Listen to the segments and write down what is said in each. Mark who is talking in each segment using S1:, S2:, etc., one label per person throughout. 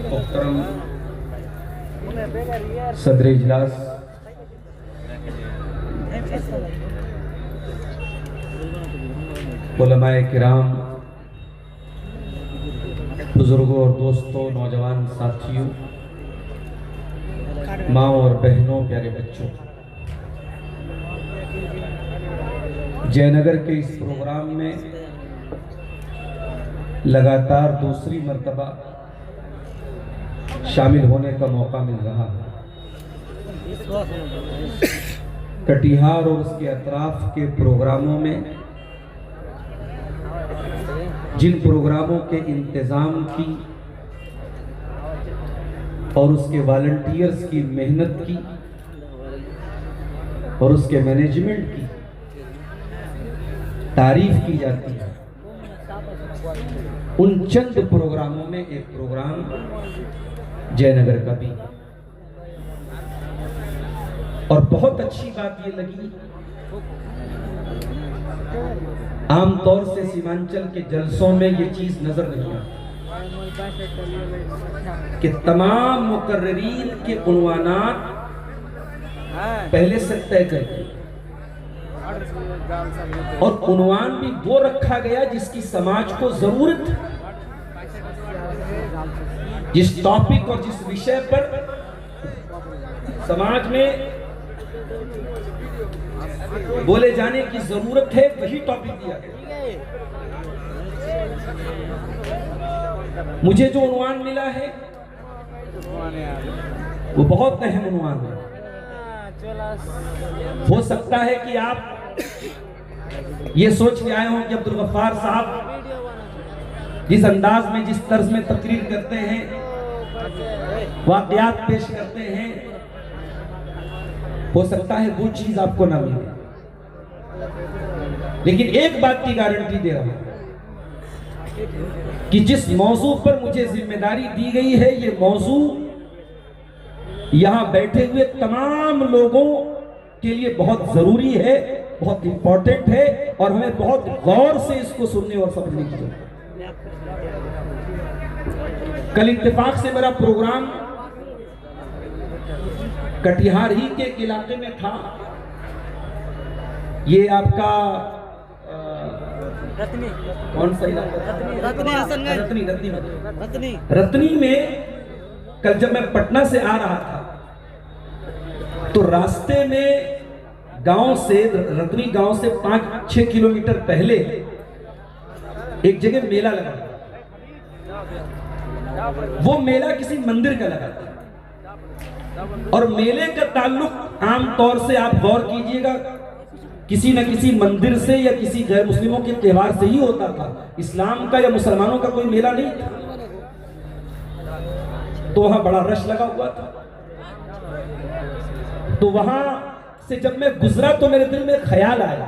S1: मोहतरम सदर इजलास, उलमाए किराम, बुजुर्गों और दोस्तों, नौजवान साथियों, माँ और बहनों, प्यारे बच्चों, जयनगर के इस प्रोग्राम में लगातार दूसरी मर्तबा शामिल होने का मौका मिल रहा है। कटिहार और उसके अतराफ के प्रोग्रामों में, जिन प्रोग्रामों के इंतजाम की और उसके वॉलंटियर्स की मेहनत की और उसके मैनेजमेंट की तारीफ की जाती है, उन चंद प्रोग्रामों में एक प्रोग्राम जयनगर का भी। और बहुत अच्छी बात ये लगी, आमतौर से सीमांचल के जलसों में ये चीज नजर नहीं आती कि तमाम मुकर्रिरीन के उन्वानात पहले से तय करके और उन्वान भी वो रखा गया जिसकी समाज को जरूरत है, जिस टॉपिक और जिस विषय पर समाज में बोले जाने की जरूरत है, वही टॉपिक दिया गया। मुझे जो उन्वान मिला है वो बहुत अहम उन्वान है। हो सकता है कि आप ये सोच के आए हों कि अब्दुल गफ्फार साहब जिस अंदाज में, जिस तर्ज में तकरीर करते हैं, वाक़यात पेश करते हैं, हो सकता है वो चीज आपको ना मिले, लेकिन एक बात की गारंटी दे रहा हूं कि जिस मौजू पर मुझे जिम्मेदारी दी गई है, ये मौजू यहां बैठे हुए तमाम लोगों के लिए बहुत जरूरी है, बहुत इंपॉर्टेंट है और हमें बहुत गौर से इसको सुनने और समझने की जरूरत है। कल इत्तेफाक से मेरा प्रोग्राम कटिहार ही के इलाके में था। ये आपका कौन सा इलाका? रत्नी में कल जब मैं पटना से आ रहा था तो रास्ते में गांव से, रत्नी गांव से 5-6 किलोमीटर पहले एक जगह मेला लगा। वो मेला किसी मंदिर का लगा था और मेले का ताल्लुक आमतौर से, आप गौर कीजिएगा, किसी न किसी मंदिर से या किसी गैर मुस्लिमों के त्योहार से ही होता था। इस्लाम का या मुसलमानों का कोई मेला नहीं था। तो वहां बड़ा रश लगा हुआ था। तो वहां से जब मैं गुजरा तो मेरे दिल में ख्याल आया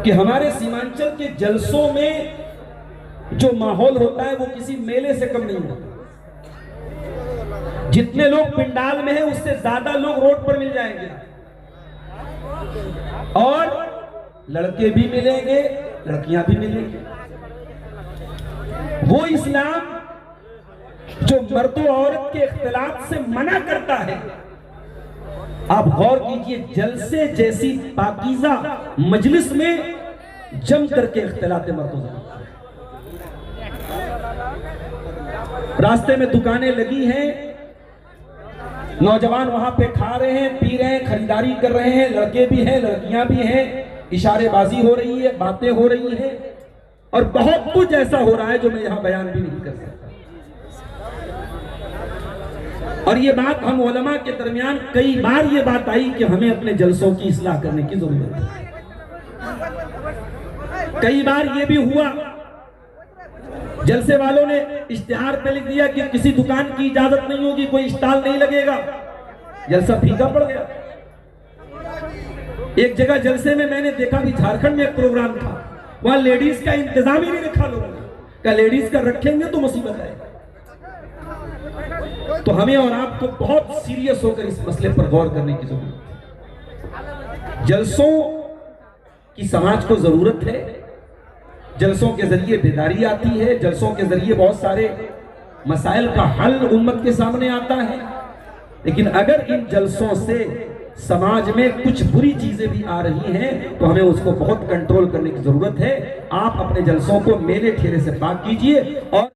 S1: कि हमारे सीमांचल के जलसों में जो माहौल होता है वो किसी मेले से कम नहीं होता। जितने लोग पिंडाल में हैं उससे ज्यादा लोग रोड पर मिल जाएंगे और लड़के भी मिलेंगे, लड़कियां भी मिलेंगी। वो इस्लाम जो मर्द और औरत के इख्तिलाफ से मना करता है, आप गौर कीजिए, जलसे जैसी पाकीज़ा मजलिस में जम करके इख्तिलाफ मर्द। रास्ते में दुकानें लगी हैं, नौजवान वहां पे खा रहे हैं, पी रहे हैं, खरीदारी कर रहे हैं, लड़के भी हैं, लड़कियां भी हैं, इशारेबाजी हो रही है, बातें हो रही हैं और बहुत कुछ ऐसा हो रहा है जो मैं यहां बयान भी नहीं कर सकता। और ये बात हम उलमा के दरमियान कई बार ये बात आई कि हमें अपने जलसों की इस्लाह करने की जरूरत है। कई बार ये भी हुआ, जलसे वालों ने इश्तिहार पे लिख दिया कि किसी दुकान की इजाजत नहीं होगी, कोई स्टॉल नहीं लगेगा। जलसा फीका पड़ गया। एक जगह जलसे में मैंने देखा कि झारखंड में एक प्रोग्राम था, वहां लेडीज का इंतजाम ही नहीं रखा लोगों ने। क्या लेडीज का रखेंगे तो मुसीबत है। तो हमें और आपको बहुत सीरियस होकर इस मसले पर गौर करने की जरूरत है। जलसों की समाज को जरूरत है, जलसों के जरिए बेदारी आती है, जलसों के जरिए बहुत सारे मसाइल का हल उम्मत के सामने आता है। लेकिन अगर इन जलसों से समाज में कुछ बुरी चीजें भी आ रही हैं तो हमें उसको बहुत कंट्रोल करने की जरूरत है। आप अपने जलसों को मेले ठेले से पाक कीजिए और